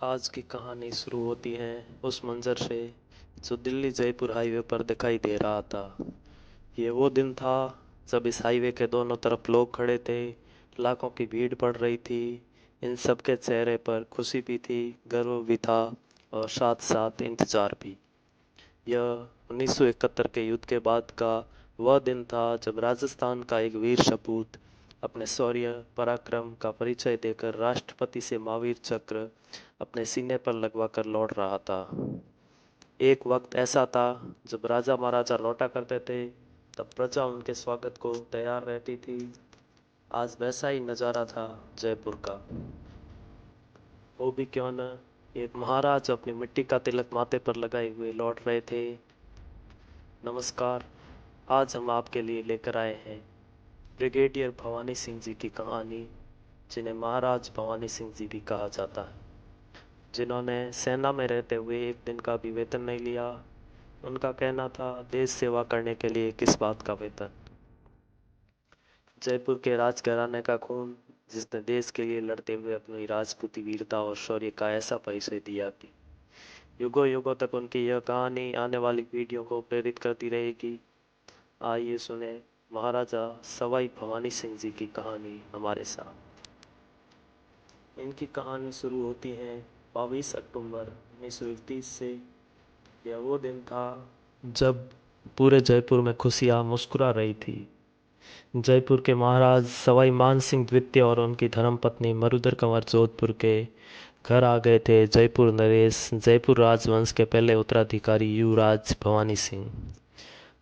आज की कहानी शुरू होती है उस मंजर से जो दिल्ली जयपुर हाईवे पर दिखाई दे रहा था। ये वो दिन था जब इस हाईवे के दोनों तरफ लोग खड़े थे। लाखों की भीड़ पड़ रही थी। इन सबके चेहरे पर खुशी भी थी, गर्व भी था और साथ साथ इंतजार भी। यह 1971 के युद्ध के बाद का वह दिन था जब राजस्थान का एक वीर सपूत अपने शौर्य पराक्रम का परिचय देकर राष्ट्रपति से महावीर चक्र अपने सीने पर लगवा कर लौट रहा था। एक वक्त ऐसा था जब राजा महाराजा लौटा करते थे, तब प्रजा उनके स्वागत को तैयार रहती थी। आज वैसा ही नज़ारा था जयपुर का। वो भी क्यों न, एक महाराज अपनी मिट्टी का तिलक माथे पर लगाए हुए लौट रहे थे। नमस्कार। आज हम आपके लिए लेकर आए हैं ब्रिगेडियर भवानी सिंह जी की कहानी, जिन्हें महाराज भवानी सिंह जी भी कहा जाता है, जिन्होंने सेना में रहते हुए एक दिन का भी वेतन नहीं लिया। उनका कहना था, देश सेवा करने के लिए किस बात का वेतन। जयपुर के राजघराने का खून, जिसने देश के लिए लड़ते हुए अपनी राजपूती वीरता और शौर्य का ऐसा परिचय दिया कि युगों युगों तक उनकी यह कहानी आने वाली पीढ़ियों को प्रेरित करती रहेगी। आइए सुने महाराजा सवाई भवानी सिंह जी की कहानी हमारे साथ। इनकी कहानी शुरू होती है 22 अक्टूबर 1931 से। यह वो दिन था जब पूरे जयपुर में खुशियाँ मुस्कुरा रही थी। जयपुर के महाराज सवाई मान सिंह द्वितीय और उनकी धर्मपत्नी मरुधर कंवर जोधपुर के घर आ गए थे जयपुर नरेश, जयपुर राजवंश के पहले उत्तराधिकारी युवराज भवानी सिंह।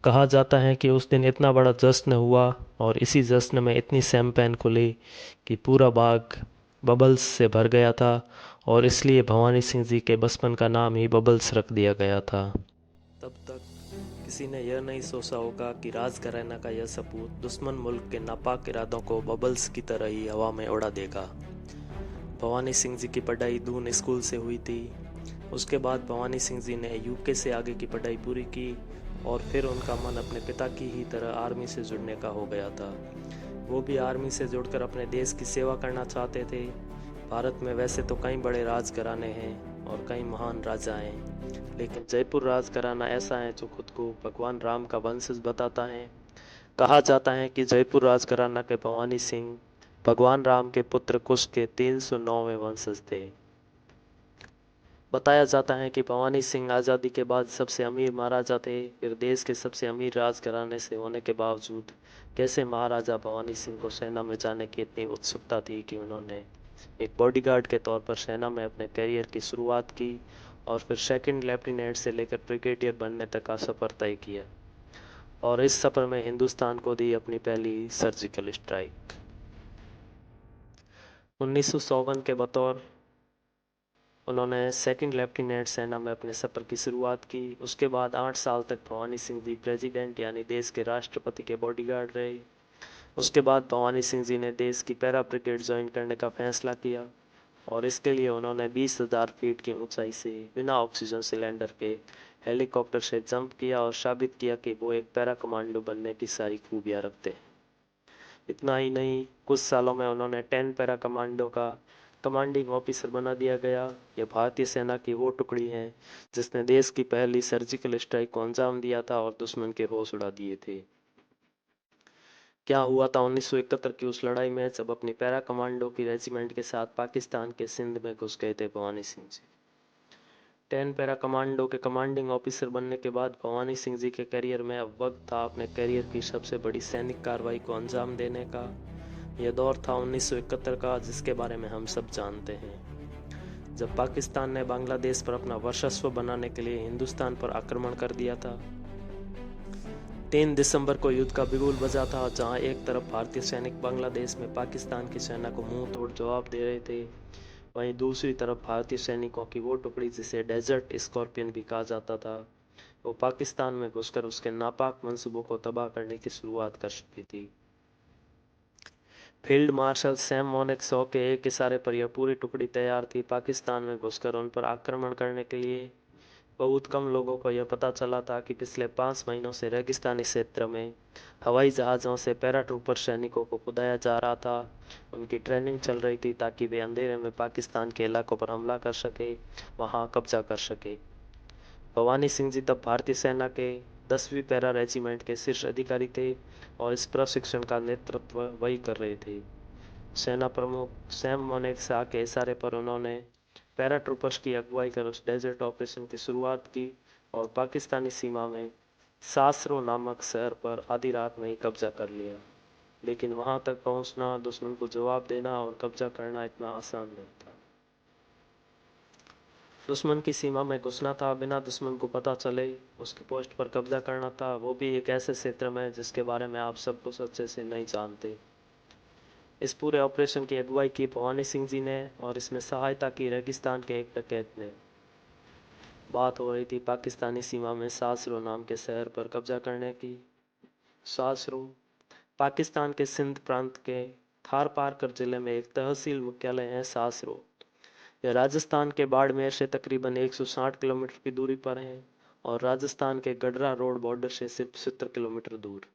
कहा जाता है कि उस दिन इतना बड़ा जश्न हुआ और इसी जश्न में इतनी शैंपेन खुली कि पूरा बाग बबल्स से भर गया था, और इसलिए भवानी सिंह जी के बचपन का नाम ही बबल्स रख दिया गया था। तब तक किसी ने यह नहीं सोचा होगा कि राजघराना का यह सपूत दुश्मन मुल्क के नापाक इरादों को बबल्स की तरह ही हवा में उड़ा देगा। भवानी सिंह जी की पढ़ाई दून स्कूल से हुई थी। उसके बाद भवानी सिंह जी ने यूके से आगे की पढ़ाई पूरी की और फिर उनका मन अपने पिता की ही तरह आर्मी से जुड़ने का हो गया था। वो भी आर्मी से जुड़कर अपने देश की सेवा करना चाहते थे। भारत में वैसे तो कई बड़े राजघराने हैं और कई महान राजा हैं, लेकिन जयपुर राजघराना ऐसा है जो खुद को भगवान राम का वंशज बताता है। कहा जाता है कि जयपुर राजघराना के भवानी सिंह भगवान राम के पुत्र कुश के 309वें वंशज थे। बताया जाता है कि भवानी सिंह आज़ादी के बाद सबसे अमीर महाराजा थे। फिर देश के सबसे अमीर राजघराने से होने के बावजूद कैसे महाराजा भवानी सिंह को सेना में जाने की इतनी उत्सुकता थी कि उन्होंने एक बॉडीगार्ड के तौर पर सेना में अपने करियर की शुरुआत की और फिर सेकंड लेफ्टिनेंट से लेकर ब्रिगेडियर बनने तक का सफ़र तय किया, और इस सफ़र में हिंदुस्तान को दी अपनी पहली सर्जिकल स्ट्राइक। 1951 के बतौर उन्होंने सेकंड लेफ्टिनेंट सेना में अपने सफ़र की शुरुआत की। उसके बाद 8 साल तक भवानी सिंह जी प्रेसिडेंट यानी देश के राष्ट्रपति के बॉडीगार्ड रहे। उसके बाद भवानी सिंह जी ने देश की पैरा ब्रिगेड ज्वाइन करने का फैसला किया, और इसके लिए उन्होंने 20,000 फीट की ऊंचाई से बिना ऑक्सीजन सिलेंडर के हेलीकॉप्टर से जंप किया और साबित किया कि वो एक पैरा कमांडो बनने की सारी खूबियाँ रखते हैं। इतना ही नहीं, कुछ सालों में उन्होंने 10 पैरा कमांडो का कमांडिंग ऑफिसर बना दिया गया। यह भारतीय सेना की वो टुकड़ी है जिसने देश की पहली सर्जिकल स्ट्राइक को अंजाम दिया था और दुश्मन के होश उड़ा दिए थे। क्या हुआ था 1971 की उस लड़ाई में, जब अपनी पैरा कमांडो की रेजिमेंट के साथ पाकिस्तान के सिंध में घुस गए थे भवानी सिंह जी। 10 पैरा कमांडो के कमांडिंग ऑफिसर बनने के बाद भवानी सिंह जी के करियर में अब वक्त था अपने करियर की सबसे बड़ी सैनिक कार्रवाई को अंजाम देने का। यह दौर था 1971 का, जिसके बारे में हम सब जानते हैं, जब पाकिस्तान ने बांग्लादेश पर अपना वर्चस्व बनाने के लिए हिंदुस्तान पर आक्रमण कर दिया था। 3 दिसंबर को युद्ध का बिगुल बजा था, जहां एक तरफ भारतीय सैनिक बांग्लादेश में पाकिस्तान की सेना को मुंह तोड़ जवाब दे रहे थे, वहीं दूसरी तरफ भारतीय सैनिकों की वो टुकड़ी जिसे डेजर्ट स्कॉर्पियन भी कहा जाता था, वो पाकिस्तान में घुसकर उसके नापाक मंसूबों को तबाह करने की शुरुआत कर चुकी थी। फील्ड मार्शल सैम मोनेक शॉ के एक इशारे पर यह पूरी टुकड़ी तैयार थी पाकिस्तान में घुसकर उन पर आक्रमण करने के लिए। बहुत कम लोगों को यह पता चला था कि पिछले 5 महीनों से रेगिस्तानी क्षेत्र में हवाई जहाज़ों से पैराट्रूपर सैनिकों को कुदाया जा रहा था। उनकी ट्रेनिंग चल रही थी ताकि वे अंधेरे में पाकिस्तान के इलाकों पर हमला कर सके, वहां कब्जा कर सके। भवानी सिंह जी तब भारतीय सेना के 10वीं पैरा रेजिमेंट के शीर्ष अधिकारी थे और इस प्रशिक्षण का नेतृत्व वही कर रहे थे। सेना प्रमुख सैम मोनेक शाह के इशारे पर उन्होंने पैराट्रूपर्स की अगुवाई कर उस डेजर्ट ऑपरेशन की शुरुआत की और पाकिस्तानी सीमा में सासरो नामक शहर पर आधी रात में ही कब्जा कर लिया। लेकिन वहां तक पहुंचना, दुश्मन को जवाब देना और कब्जा करना इतना आसान नहीं था। दुश्मन की सीमा में घुसना था, बिना दुश्मन को पता चले उसकी पोस्ट पर कब्जा करना था, वो भी एक ऐसे क्षेत्र में जिसके बारे में आप सब कुछ अच्छे से नहीं जानते। इस पूरे ऑपरेशन की अगुवाई की भवानी सिंह जी ने और इसमें सहायता की रेगिस्तान के एक डकैत ने। बात हो रही थी पाकिस्तानी सीमा में सासरो नाम के शहर पर कब्जा करने की। सासरो पाकिस्तान के सिंध प्रांत के थार पारकर जिले में एक तहसील मुख्यालय है। सासरो यह राजस्थान के बाड़मेर से तकरीबन 160 किलोमीटर की दूरी पर है और राजस्थान के गडरा रोड बॉर्डर से सिर्फ 70 किलोमीटर दूर।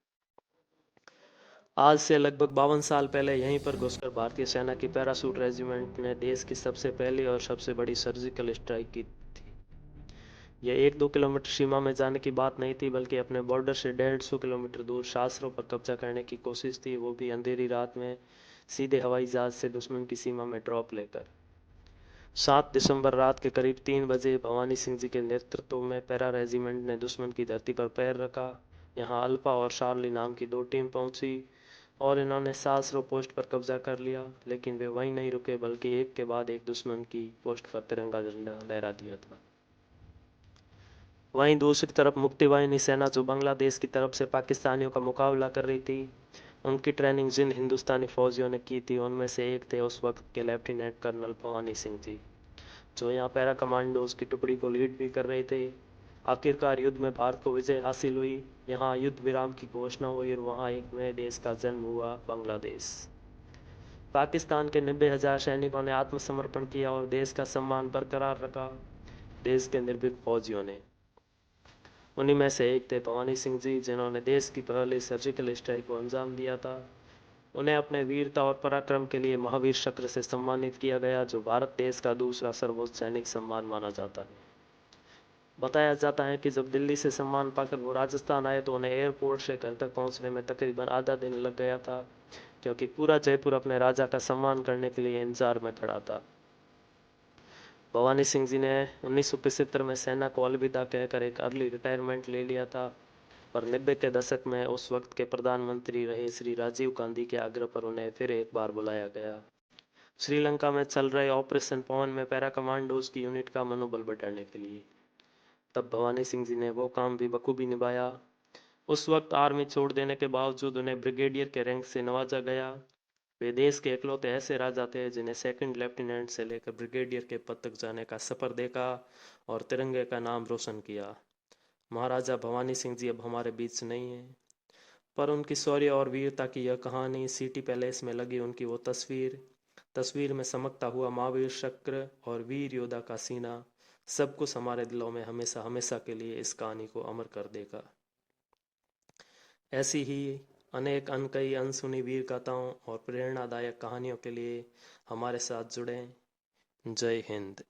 आज से लगभग 52 साल पहले यहीं पर घुसकर भारतीय सेना की पैराशूट रेजिमेंट ने देश की सबसे पहली और सबसे बड़ी सर्जिकल स्ट्राइक की थी। यह 1-2 किलोमीटर सीमा में जाने की बात नहीं थी, बल्कि अपने बॉर्डर से 150 किलोमीटर दूर शासरों पर कब्जा करने की कोशिश थी, वो भी अंधेरी रात में सीधे हवाई जहाज से दुश्मन की सीमा में ड्रॉप लेकर। 7 दिसंबर रात के करीब 3 बजे भवानी सिंह जी के नेतृत्व में पैरा रेजिमेंट ने दुश्मन की धरती पर पैर रखा। यहाँ अल्फा और शार्ली नाम की 2 टीम पहुंची और इन्होंने सासरो पोस्ट पर कब्जा कर लिया। लेकिन वे वहीं नहीं रुके, बल्कि एक के बाद एक दुश्मन की पोस्ट पर तिरंगा झंडा लहरा दिया था। वहीं दूसरी तरफ मुक्ति वाहिनी सेना जो बांग्लादेश की तरफ से पाकिस्तानियों का मुकाबला कर रही थी, उनकी ट्रेनिंग जिन हिंदुस्तानी फौजियों ने की थी उनमें से एक थे उस वक्त के लेफ्टिनेंट कर्नल भवानी सिंह जी, जो यहाँ पैरा कमांडोज की टुकड़ी को लीड भी कर रहे थे। आखिरकार युद्ध में भारत को विजय हासिल हुई। यहाँ युद्ध विराम की घोषणा हुई और वहाँ एक नए देश का जन्म हुआ, बांग्लादेश। पाकिस्तान के 90,000 सैनिकों ने आत्मसमर्पण किया और देश का सम्मान बरकरार रखा, देश के निर्भीक फौजियों ने। उन्हीं में से एक थे भवानी सिंह जी, जिन्होंने देश की पहली सर्जिकल स्ट्राइक को अंजाम दिया था। उन्हें अपने वीरता और पराक्रम के लिए महावीर चक्र से सम्मानित किया गया, जो भारत देश का दूसरा सर्वोच्च सैनिक सम्मान माना जाता है। बताया जाता है कि जब दिल्ली से सम्मान पाकर वो राजस्थान आए तो उन्हें एयरपोर्ट से घर तक पहुंचने में तकरीबन आधा दिन लग गया था, क्योंकि पूरा जयपुर अपने राजा का सम्मान करने के लिए इंतजार में खड़ा था। भवानी सिंह जी ने 1975 में सेना को अलविदा कहकर एक अर्ली रिटायरमेंट ले लिया था, पर 90 के दशक में उस वक्त के प्रधानमंत्री रहे श्री राजीव गांधी के आग्रह पर उन्हें फिर एक बार बुलाया गया, श्रीलंका में चल रहे ऑपरेशन पवन में पैरा कमांडोज की यूनिट का मनोबल बढ़ाने के लिए। तब भवानी सिंह जी ने वो काम भी बखूबी निभाया। उस वक्त आर्मी छोड़ देने के बावजूद उन्हें ब्रिगेडियर के रैंक से नवाजा गया। वे देश के इकलौते ऐसे राजा थे जिन्हें सेकंड लेफ्टिनेंट से लेकर ब्रिगेडियर के पद तक जाने का सफर देखा और तिरंगे का नाम रोशन किया। महाराजा भवानी सिंह जी अब हमारे बीच नहीं हैं, पर उनकी शौर्य और वीरता की यह कहानी, सिटी पैलेस में लगी उनकी वो तस्वीर में चमकता हुआ महावीर चक्र और वीर योद्धा का सीना, सब कुछ हमारे दिलों में हमेशा हमेशा के लिए इस कहानी को अमर कर देगा। ऐसी ही अनेक अनकही अनसुनी वीर गाथाओं और प्रेरणादायक कहानियों के लिए हमारे साथ जुड़ें। जय हिंद।